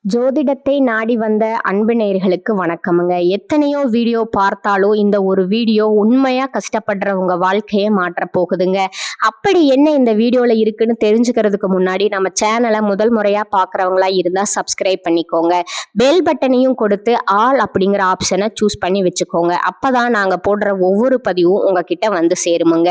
ஜோதிடத்தை நாடி வந்த அன்பு நேயர்களுக்கு வணக்கமுங்க. எத்தனையோ வீடியோ பார்த்தாலும் இந்த ஒரு வீடியோ உண்மையா கஷ்டப்படுறவங்க வாழ்க்கையை மாற்ற போகுதுங்க. அப்படி என்ன இந்த வீடியோல இருக்குன்னு தெரிஞ்சுக்கிறதுக்கு முன்னாடி நம்ம சேனலை முதல் முறையா பார்க்குறவங்களா இருந்தா சப்ஸ்கிரைப் பண்ணிக்கோங்க. பெல் பட்டனையும் கொடுத்து ஆல் அப்படிங்கிற ஆப்ஷனை சூஸ் பண்ணி வச்சுக்கோங்க. அப்பதான் நாங்க போடுற ஒவ்வொரு பதிவும் உங்ககிட்ட வந்து சேருமுங்க.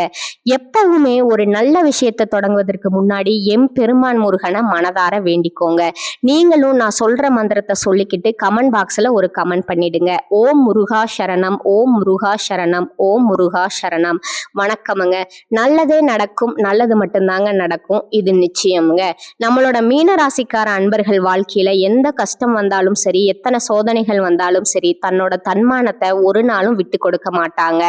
எப்பவுமே ஒரு நல்ல விஷயத்தை தொடங்குவதற்கு முன்னாடி பெருமான் முருகனை மனதார வேண்டிக்கோங்க. நீங்களும் நான் சொல்ற மந்திரத்தை சொல்லிக்கிட்டு கமெண்ட் பாக்ஸ்ல ஒரு கமெண்ட் பண்ணிடுங்க. ஓம் முருகா சரணம், ஓம் முருகா சரணம், ஓம் முருகா சரணம். வணக்கமுங்க. நல்லதே நடக்கும், நல்லது மட்டும்தாங்க நடக்கும், இது நிச்சயமுங்க. நம்மளோட மீனராசிக்கார அன்பர்கள் வாழ்க்கையில எந்த கஷ்டம் வந்தாலும் சரி, எத்தனை சோதனைகள் வந்தாலும் சரி, தன்னோட தன்மானத்தை ஒரு நாளும் விட்டு கொடுக்க மாட்டாங்க.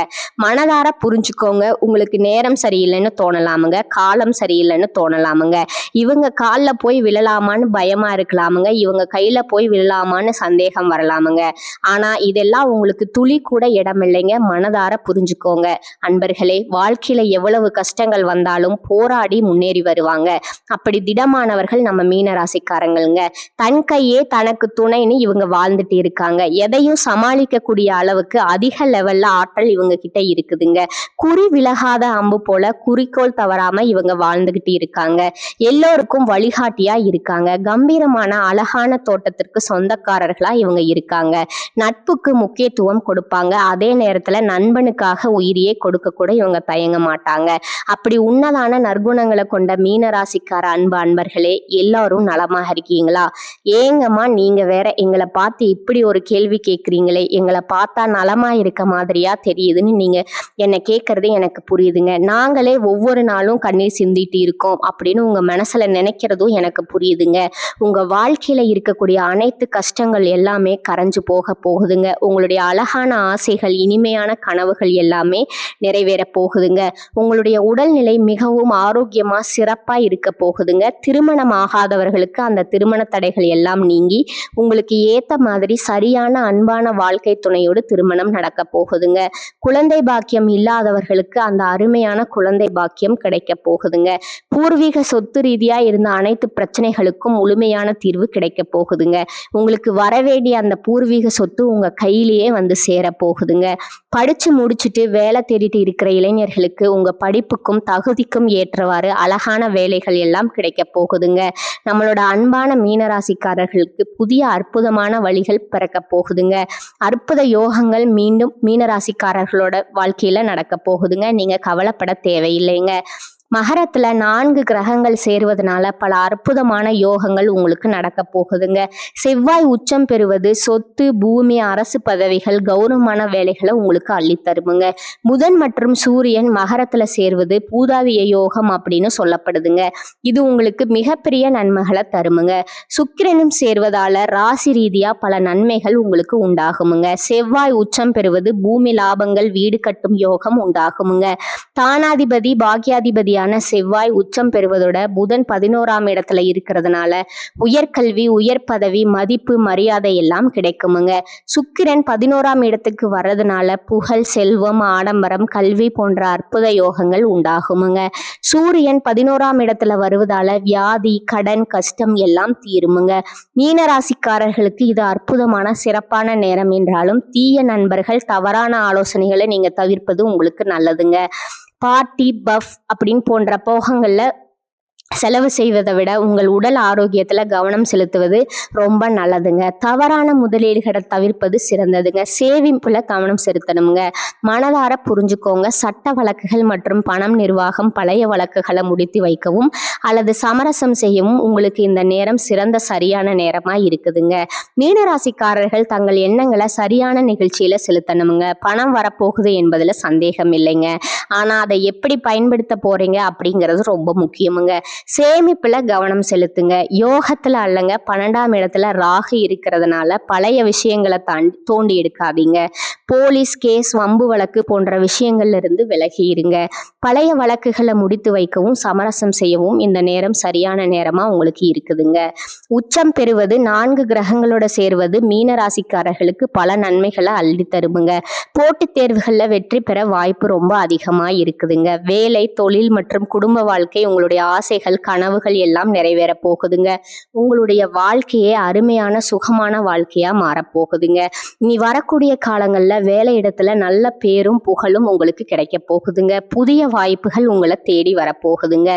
மனதார புரிஞ்சுக்கோங்க. உங்களுக்கு நேரம் சரியில்லைன்னு தோணலாமுங்க, காலம் சரியில்லைன்னு தோணலாமுங்க, இவங்க காலில் போய் விழலாமான்னு பயமா இருக்கலாமுங்க, இவங்க கையில போய் விழலாமான்னு சந்தேகம் வரலாமுங்க. ஆனா இதெல்லாம் உங்களுக்கு துளி கூட இடம் இல்லைங்க. மனதார புரிஞ்சுக்கோங்க. அன்பர்களே, வாழ்க்கையில எவ்வளவு கஷ்டங்கள் வந்தாலும் போராடி முன்னேறி வருவாங்க. அப்படி திடமானவர்கள் நம்ம மீனராசிக்காரங்களுங்க. தன் கையே தனக்கு துணைன்னு இவங்க வாழ்ந்துட்டு இருக்காங்க. எதையும் சமாளிக்கக்கூடிய அளவுக்கு அதிக லெவல்ல ஆற்றல் இவங்க கிட்ட இருக்குதுங்க. குறி விலகாத அம்பு போல குறிக்கோள் தவறாம இவங்க வாழ்ந்துகிட்டு இருக்காங்க. எல்லோருக்கும் வழிகாட்டியா இருக்காங்க. கம்பீரமான அழகான தோட்டத்திற்கு சொந்தக்காரர்களா இவங்க இருக்காங்க. நட்புக்கு முக்கியத்துவம் கொடுப்பாங்க. அதே நேரத்துல நண்பனுக்காக உயிரியே கொடுக்க கூட இவங்க தயங்க மாட்டாங்க. அப்படி உன்னதான நற்குணங்களை கொண்ட மீனராசிக்கார அன்பர்களே, எல்லாரும் நலமாக இருக்கீங்களா? ஏங்கம்மா நீங்க வேற எங்களை பார்த்து இப்படி ஒரு கேள்வி கேட்குறீங்களே, எங்களை பார்த்தா நலமா இருக்க மாதிரியா தெரியுதுன்னு நீங்க என்னை கேட்கறது எனக்கு புரியுதுங்க. நாங்களே ஒவ்வொரு நாளும் கண்ணீர் சிந்திட்டு இருக்கோம் அப்படின்னு உங்க மனசுல நினைக்கிறதும் எனக்கு புரியுதுங்க. உங்க வாழ்க்கையில இருக்கக்கூடிய அனைத்து கஷ்டங்கள் எல்லாமே கரைஞ்சு போக போகுதுங்க. உங்களுடைய அழகான ஆசைகள், இனிமையான கனவுகள் எல்லாமே நிறைவேற போகுதுங்க. உங்களுடைய உடல்நிலை மிகவும் ஆரோக்கியமா சிறப்பா இருக்க போகுதுங்க. திருமணம் ஆகாதவர்களுக்கு அந்த திருமண தடைகள் எல்லாம் நீங்கி உங்களுக்கு ஏத்த மாதிரி சரியான அன்பான வாழ்க்கை துணையோடு திருமணம் நடக்க போகுதுங்க. குழந்தை பாக்கியம் இல்லாதவர்களுக்கு அந்த அருமையான குழந்தை பாக்கியம் கிடைக்க போகுதுங்க. பூர்வீக சொத்து ரீதியா இருந்த அனைத்து பிரச்சனைகளுக்கும் முழுமையான தீர்வு கிடைக்க போகுதுங்க. உங்களுக்கு வரவேண்டிய அந்த பூர்வீக சொத்து உங்க கையிலேயே வந்து சேர போகுதுங்க. படிச்சு முடிச்சுட்டு வேலை தேடிட்டு இருக்கிற இளைஞர்களுக்கு உங்க படிப்புக்கும் தகுதிக்கும் ஏற்றவாறு அழகான வேலைகள் எல்லாம் கிடைக்க போகுதுங்க. நம்மளோட அன்பான மீனராசிக்காரர்களுக்கு புதிய அற்புதமான வழிகள் பிறக்க போகுதுங்க. அற்புத யோகங்கள் மீண்டும் மீனராசிக்காரர்களோட வாழ்க்கையில நடக்க போகுதுங்க. நீங்க கவலைப்பட தேவையில்லைங்க. மகரத்துல 4 கிரகங்கள் சேருவதனால பல அற்புதமான யோகங்கள் உங்களுக்கு நடக்க போகுதுங்க. செவ்வாய் உச்சம் பெறுவது சொத்து, பூமி, அரசு பதவிகள், கௌரவமான வேலைகளை உங்களுக்கு அள்ளித்தருமுங்க. புதன் மற்றும் சூரியன் மகரத்துல சேர்வது பூதாதிய யோகம் அப்படின்னு சொல்லப்படுதுங்க. இது உங்களுக்கு மிகப்பெரிய நன்மைகளை தருமுங்க. சுக்கிரனும் சேர்வதால ராசி ரீதியா பல நன்மைகள் உங்களுக்கு உண்டாகுமுங்க. செவ்வாய் உச்சம் பெறுவது பூமி லாபங்கள், வீடு கட்டும் யோகம் உண்டாகுமுங்க. தானாதிபதி பாக்கியாதிபதி செவ்வாய் உச்சம் பெறுவதோட புதன் 11ஆம் இடத்துல இருக்கிறதுனால உயர்கல்வி, உயர் பதவி, மதிப்பு, மரியாதை எல்லாம் கிடைக்குமுங்க. சுக்கிரன் 11ஆம் இடத்துக்கு வர்றதுனால புகழ், செல்வம், ஆடம்பரம், கல்வி போன்ற அற்புத யோகங்கள் உண்டாகுமுங்க. சூரியன் 11ஆம் இடத்துல வருவதால வியாதி, கடன், கஷ்டம் எல்லாம் தீருமுங்க. மீனராசிக்காரர்களுக்கு இது அற்புதமான சிறப்பான நேரம் என்றாலும் தீய நண்பர்கள், தவறான ஆலோசனைகளை நீங்க தவிர்ப்பது உங்களுக்கு நல்லதுங்க. பார்ட்டி, பஃப் அப்படின்னு போன்ற போகங்கள்ல செலவு செய்வதை விட உங்கள் உடல் ஆரோக்கியத்துல கவனம் செலுத்துவது ரொம்ப நல்லதுங்க. தவறான முதலீடுகளை தவிர்ப்பது சிறந்ததுங்க. சேமிப்புல கவனம் செலுத்தணுங்க. மனதார புரிஞ்சுக்கோங்க. சட்ட வழக்குகள் மற்றும் பணம் நிர்வாகம், பழைய வழக்குகளை முடித்து வைக்கவும் அல்லது சமரசம் செய்யவும் உங்களுக்கு இந்த நேரம் சிறந்த சரியான நேரமா இருக்குதுங்க. மீனராசிக்காரர்கள் தங்கள் எண்ணங்களை சரியான நிகழ்ச்சியில செலுத்தணுங்க. பணம் வரப்போகுது என்பதுல சந்தேகம் இல்லைங்க. ஆனா அதை எப்படி பயன்படுத்த போறீங்க அப்படிங்கிறது ரொம்ப முக்கியமுங்க. சேமிப்புல கவனம் செலுத்துங்க. யோகத்துல அல்லங்க, 12ஆம் இடத்துல ராகு இருக்கிறதுனால பழைய விஷயங்களை தோண்டி எடுக்காதீங்க. போலீஸ் கேஸ், வம்பு வழக்கு போன்ற விஷயங்கள்ல இருந்து விலகி இருங்க. பழைய வழக்குகளை முடித்து வைக்கவும் சமரசம் செய்யவும் இந்த நேரம் சரியான நேரமா உங்களுக்கு இருக்குதுங்க. உச்சம் பெறுவது 4 கிரகங்களோட சேர்வது மீன ராசிக்காரர்களுக்கு பல நன்மைகளை அள்ளி தருமுங்க. போட்டித் தேர்வுகள்ல வெற்றி பெற வாய்ப்பு ரொம்ப அதிகமா இருக்குதுங்க. வேலை, தொழில் மற்றும் குடும்ப வாழ்க்கை, உங்களுடைய ஆசைகள், கனவுகள் எல்லாம் நிறைவேற போகுதுங்க. உங்களுடைய வாழ்க்கையே அருமையான சுகமான வாழ்க்கையா மாறப்போகுதுங்க. இனி வரக்கூடிய காலங்கள்ல வேலை இடத்துல நல்ல பேரும் புகழும் உங்களுக்கு கிடைக்க போகுதுங்க. புதிய வாய்ப்புகள் உங்களை தேடி வரப்போகுதுங்க.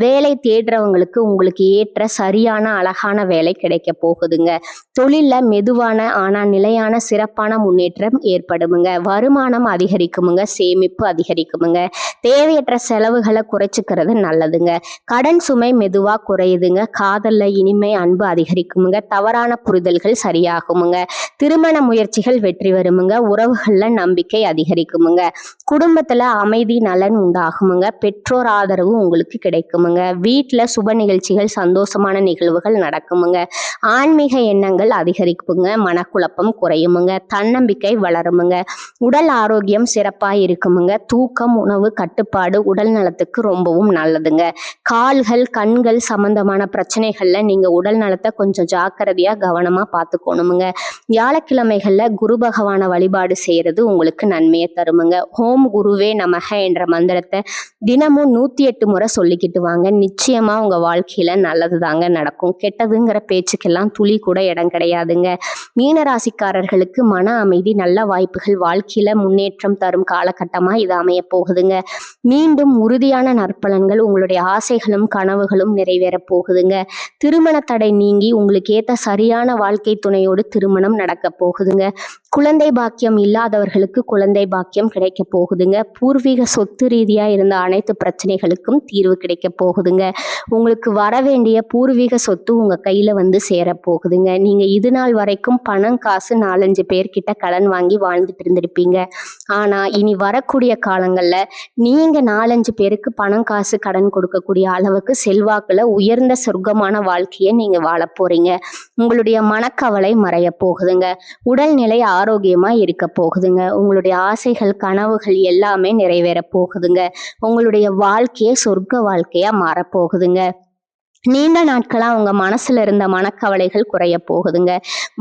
வேலை தேடுறவங்களுக்கு உங்களுக்கு ஏற்ற சரியான அழகான வேலை கிடைக்க போகுதுங்க. தொழில்ல மெதுவான ஆனா நிலையான சிறப்பான முன்னேற்றம் ஏற்படுமுங்க. வருமானம் அதிகரிக்குமுங்க, சேமிப்பு அதிகரிக்குமுங்க. தேவையற்ற செலவுகளை குறைச்சிக்கிறது நல்லதுங்க. கடன் சுமை மெதுவா குறையுதுங்க. காதல்ல இனிமை, அன்பு அதிகரிக்குமுங்க. தவறான புரிதல்கள் சரியாகுமுங்க. திருமண முயற்சிகள் வெற்றி வருமுங்க. உறவுகள்ல நம்பிக்கை அதிகரிக்குமுங்க. குடும்பத்துல அமைதி, நலன் உண்டாகுமுங்க. பெற்றோர் ஆதரவு உங்களுக்கு கிடைக்குமுங்க. வீட்டுல சுப நிகழ்ச்சிகள், சந்தோஷமான நிகழ்வுகள் நடக்குமுங்க. ஆன்மீக எண்ணங்கள் அதிகரிக்குமுங்க. மனக்குழப்பம் குறையுமுங்க. தன்னம்பிக்கை வளருமுங்க. உடல் ஆரோக்கியம் சிறப்பாக இருக்குமுங்க. தூக்கம், உணவு கட்டுப்பாடு உடல் நலத்துக்கு ரொம்பவும் நல்லதுங்க. கால்கள், கண்கள் சம்பந்தமான பிரச்சனைகள்ல நீங்க உடல் நலத்தை கொஞ்சம் ஜாக்கிரதையா கவனமா பார்த்துக்கணுமுங்க. வியாழக்கிழமைகள்ல குரு பகவான வழிபாடு செய்யறது உங்களுக்கு நன்மையை தருமுங்க. ஓம் குருவே நமக என்ற மந்திரத்தை தினமும் 108 முறை சொல்லிக்கிட்டு வாங்க. நிச்சயமா உங்க வாழ்க்கையில நல்லது தாங்க நடக்கும். கெட்டதுங்கிற பேச்சுக்கெல்லாம் துளி கூட இடம் கிடையாதுங்க. மீனராசிக்காரர்களுக்கு மன அமைதி, நல்ல வாய்ப்புகள், வாழ்க்கையில முன்னேற்றம் தரும் காலகட்டமா இது அமைய போகுதுங்க. மீண்டும் உறுதியான நற்பலன்கள், உங்களுடைய ஆசைகளும் கனவுகளும் நிறைவேற போகுதுங்க. திருமண தடை நீங்கி உங்களுக்கு ஏத்த சரியான வாழ்க்கை துணையோடு திருமணம் நடக்க போகுதுங்க. குழந்தை பாக்கியம் இல்லாதவர்களுக்கு குழந்தை பாக்கியம் கிடைக்க போகுதுங்க. பூர்வீக சொத்து ரீதியா இருந்த அனைத்து பிரச்சனைகளுக்கும் தீர்வு கிடைக்க போகுதுங்க. உங்களுக்கு வர வேண்டிய பூர்வீக சொத்து உங்க கையில வந்து சேர போகுதுங்க. நீங்க இது நாள் வரைக்கும் பணம், காசு 4-5 பேர்கிட்ட கடன் வாங்கி வாழ்ந்துட்டு இருந்திருப்பீங்க. ஆனா இனி வரக்கூடிய காலங்கள்ல நீங்க 4-5 பேருக்கு பணம், காசு கடன் கொடுக்கக்கூடிய அளவுக்கு செல்வாக்குல உயர்ந்த சொர்க்கமான வாழ்க்கையை நீங்க வாழ போறீங்க. உங்களுடைய மனக்கவலை மறைய போகுதுங்க. உடல்நிலை ஆரோக்கியமா இருக்க போகுதுங்க. உங்களுடைய ஆசைகள், கனவுகள் எல்லாமே நிறைவேற போகுதுங்க. உங்களுடைய வாழ்க்கையே சொர்க்க வாழ்க்கையா மாறப்போகுதுங்க. நீண்ட நாட்களா உங்க மனசுல இருந்த மனக்கவலைகள் குறைய போகுதுங்க.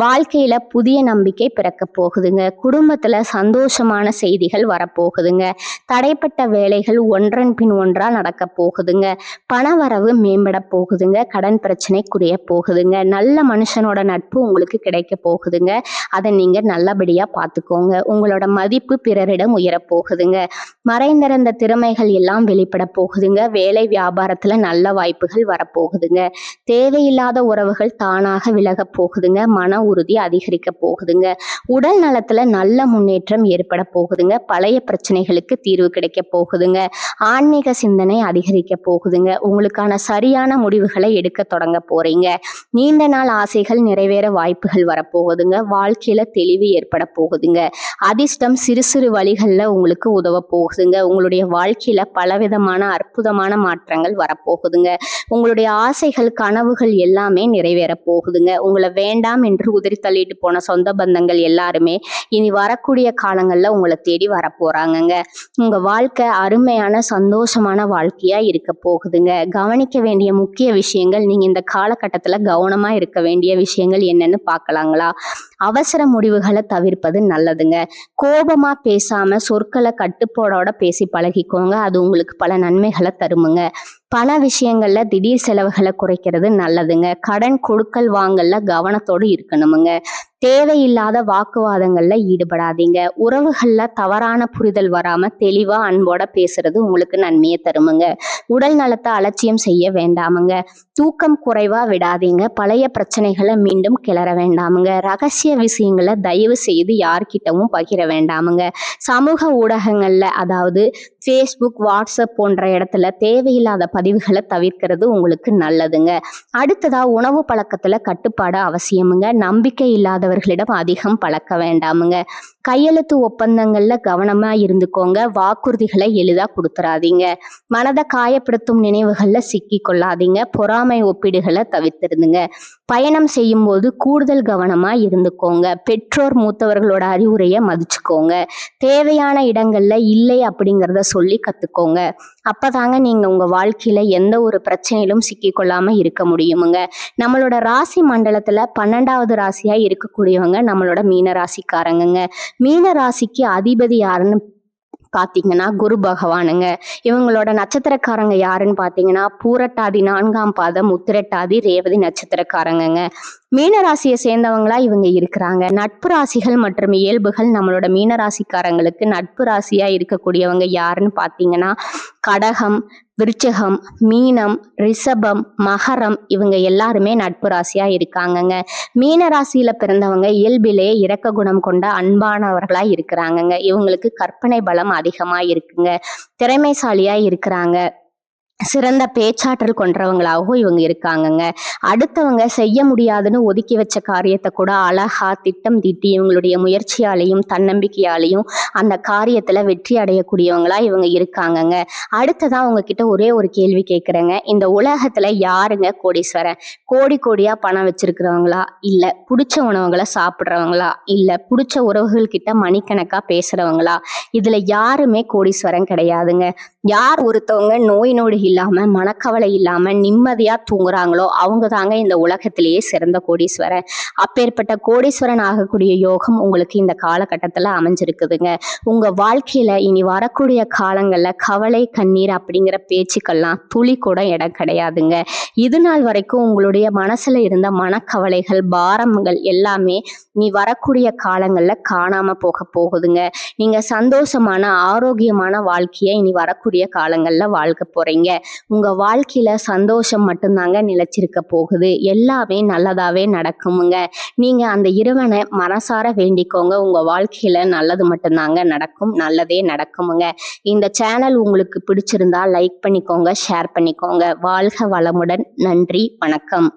வாழ்க்கையில புதிய நம்பிக்கை பிறக்க போகுதுங்க. குடும்பத்துல சந்தோஷமான செய்திகள் வரப்போகுதுங்க. தடைப்பட்ட வேலைகள் ஒன்றன் பின் ஒன்றா நடக்க போகுதுங்க. பணவரவு மேம்பட போகுதுங்க. கடன் பிரச்சனை குறைய போகுதுங்க. நல்ல மனுஷனோட நட்பு உங்களுக்கு கிடைக்க போகுதுங்க. அதை நீங்க நல்லபடியா பார்த்துக்கோங்க. உங்களோட மதிப்பு பிறரிடம் உயர போகுதுங்க. மறைந்திருந்த திறமைகள் எல்லாம் வெளிப்பட போகுதுங்க. வேலை வியாபாரத்துல நல்ல வாய்ப்புகள் வரப்போகுதுங்க. தேவையில்லாத உறவுகள் தானாக விலக போகுதுங்க. மன உறுதி அதிகரிக்க போகுதுங்க. உடல் நலத்துல நல்ல முன்னேற்றம் ஏற்பட போகுதுங்க. பழைய பிரச்சனைகளுக்கு தீர்வு கிடைக்க போகுதுங்க. ஆன்மீக சிந்தனை அதிகரிக்க போகுதுங்க. உங்களுக்கான சரியான முடிவுகளை எடுக்க தொடங்க போறீங்க. நீண்ட நாள் ஆசைகள் நிறைவேற வாய்ப்புகள் வரப்போகுதுங்க. வாழ்க்கையில தெளிவு ஏற்பட போகுதுங்க. அதிர்ஷ்டம் சிறு சிறு வழிகள்ல உங்களுக்கு உதவ போகுதுங்க. உங்களுடைய வாழ்க்கையில பலவிதமான அற்புதமான மாற்றங்கள் வரப்போகுதுங்க. உங்களுடைய ஆசைகள், கனவுகள் எல்லாமே நிறைவேற போகுதுங்க. உங்களை வேண்டாம் என்று உதறி தள்ளிட்டு போன சொந்த பந்தங்கள் எல்லாருமே இனி வரக்கூடிய காலங்கள்ல உங்களை தேடி வரப்போறாங்கங்க. உங்க வாழ்க்கை அருமையான சந்தோஷமான வாழ்க்கையா இருக்க போகுதுங்க. கவனிக்க வேண்டிய முக்கிய விஷயங்கள், நீங்க இந்த காலகட்டத்துல கவனமா இருக்க வேண்டிய விஷயங்கள் என்னன்னு பார்க்கலாங்களா? அவசர முடிவுகளை தவிர்ப்பது நல்லதுங்க. கோபமா பேசாம சொற்களை கட்டுப்பாடோட பேசி பழகிக்கோங்க. அது உங்களுக்கு பல நன்மைகளை தருமுங்க. பண விஷயங்கள்ல திடீர் செலவுகளை குறைக்கிறது நல்லதுங்க. கடன் கொடுக்கல் வாங்கல்ல கவனத்தோடு இருக்கணுமுங்க. தேவையில்லாத வாக்குவாதங்கள்ல ஈடுபடாதீங்க. உறவுகள்ல தவறான புரிதல் வராம தெளிவா அன்போட பேசுறது உங்களுக்கு நன்மையை தருமுங்க. உடல் நலத்தை அலட்சியம் செய்ய வேண்டாமுங்க. தூக்கம் குறைவா விடாதீங்க. பழைய பிரச்சனைகளை மீண்டும் கிளற வேண்டாமுங்க. ரகசிய விஷயங்களை தயவு செய்து யார்கிட்டவும் பகிர வேண்டாமுங்க. சமூக ஊடகங்கள்ல, அதாவது ஃபேஸ்புக், வாட்ஸ்அப் போன்ற இடத்துல தேவையில்லாத பதிவுகளை தவிர்க்கிறது உங்களுக்கு நல்லதுங்க. அடுத்ததா உணவு பழக்கத்துல கட்டுப்பாடு அவசியமுங்க. நம்பிக்கை இல்லாதவர் மற்றவர்களிடம் அதிகம் பழக்க வேண்டாமுங்க. கையெழுத்து ஒப்பந்தங்கள்ல கவனமா இருந்துக்கோங்க. வாக்குறுதிகளை எளிதா கொடுத்துறாதீங்க. மனதை காயப்படுத்தும் நினைவுகள்ல சிக்கி கொள்ளாதீங்க. பொறாமை ஒப்பீடுகளை தவிர்த்திருந்துங்க. பயணம் செய்யும் போது கூடுதல் கவனமா இருந்துக்கோங்க. பெற்றோர் மூத்தவர்களோட அறிவுரையை மதிச்சுக்கோங்க. தேவையான இடங்கள்ல இல்லை அப்படிங்கிறத சொல்லி கத்துக்கோங்க. அப்பதாங்க நீங்க உங்க வாழ்க்கையில எந்த ஒரு பிரச்சனையிலும் சிக்கி கொள்ளாம இருக்க முடியுமுங்க. நம்மளோட ராசி மண்டலத்துல 12வது ராசியா இருக்கக்கூடியவங்க நம்மளோட மீன ராசிக்காரங்க. மீன ராசிக்கு அதிபதி யாருன்னு பாத்தீங்கன்னா குரு பகவானுங்க. இவங்களோட நட்சத்திரக்காரங்க யாருன்னு பாத்தீங்கன்னா பூரட்டாதி 4ஆம் பாதம், உத்திரட்டாதி, ரேவதி நட்சத்திரக்காரங்க. மீனராசியை சேர்ந்தவங்களா இவங்க இருக்கிறாங்க. நட்பு ராசிகள் மற்றும் இயல்புகள் நம்மளோட மீனராசிக்காரங்களுக்கு நட்பு ராசியா இருக்கக்கூடியவங்க யாருன்னு பாத்தீங்கன்னா கடகம், விருச்சிகம், மீனம், ரிஷபம், மகரம், இவங்க எல்லாருமே நட்பு ராசியா இருக்காங்கங்க. மீன ராசியில பிறந்தவங்க இயல்பிலே இரக்க குணம் கொண்ட அன்பானவர்களா இருக்கிறாங்கங்க. இவங்களுக்கு கற்பனை பலம் அதிகமா இருக்குங்க. திறமைசாலியா இருக்கிறாங்க. சிறந்த பேச்சாற்றல் கொண்டவங்களாகவும் இவங்க இருக்காங்கங்க. அடுத்தவங்க செய்ய முடியாதுன்னு ஒதுக்கி வச்ச காரியத்தை கூட அழகா திட்டம் தீட்டி இவங்களுடைய முயற்சியாலையும் தன்னம்பிக்கையாலையும் அந்த காரியத்துல வெற்றி அடையக்கூடியவங்களா இவங்க இருக்காங்கங்க. அடுத்ததா உங்ககிட்ட ஒரே ஒரு கேள்வி கேட்குறேங்க. இந்த உலகத்துல யாருங்க கோடீஸ்வரன்? கோடி கோடியா பணம் வச்சிருக்கிறவங்களா, இல்ல பிடிச்ச உணவுகளை சாப்பிட்றவங்களா, இல்ல பிடிச்ச உறவுகள் கிட்ட மணிக்கணக்கா பேசுறவங்களா? இதுல யாருமே கோடீஸ்வரன் கிடையாதுங்க. யார் ஒருத்தவங்க நோய் நொடி இல்லாம மனக்கவலை இல்லாம நிம்மதியா தூங்குறாங்களோ அவங்க தாங்க இந்த உலகத்திலேயே சிறந்த கோடீஸ்வரன். அப்பேற்பட்ட கோடீஸ்வரன் ஆகக்கூடிய யோகம் உங்களுக்கு இந்த காலகட்டத்துல அமைஞ்சிருக்குதுங்க. உங்க வாழ்க்கையில இனி வரக்கூடிய காலங்கள்ல கவலை கண்ணீர் அப்படிங்கிற பேச்சுக்கெல்லாம் துளி கூட இடம் கிடையாதுங்க. இது நாள் வரைக்கும் உங்களுடைய மனசுல இருந்த மனக்கவலைகள் பாரங்கள் எல்லாமே நீ வரக்கூடிய காலங்கள்ல காணாம போக போகுதுங்க. நீங்க சந்தோஷமான ஆரோக்கியமான வாழ்க்கையை இனி வரக்கூடிய காலங்கள்ல வாழ்க்க போறீங்க. உங்க வாழ்க்கையில சந்தோஷம் மட்டும்தாங்க நிலைச்சிருக்க போகுது. எல்லாமே நல்லதாவே நடக்குமுங்க. நீங்க அந்த இறைவனை மனசார வேண்டிக்கோங்க. உங்க வாழ்க்கையில நல்லது மட்டும்தாங்க நடக்கும். நல்லதே நடக்குமுங்க. இந்த சேனல் உங்களுக்கு பிடிச்சிருந்தா லைக் பண்ணிக்கோங்க, ஷேர் பண்ணிக்கோங்க. வாழ்க வளமுடன். நன்றி, வணக்கம்.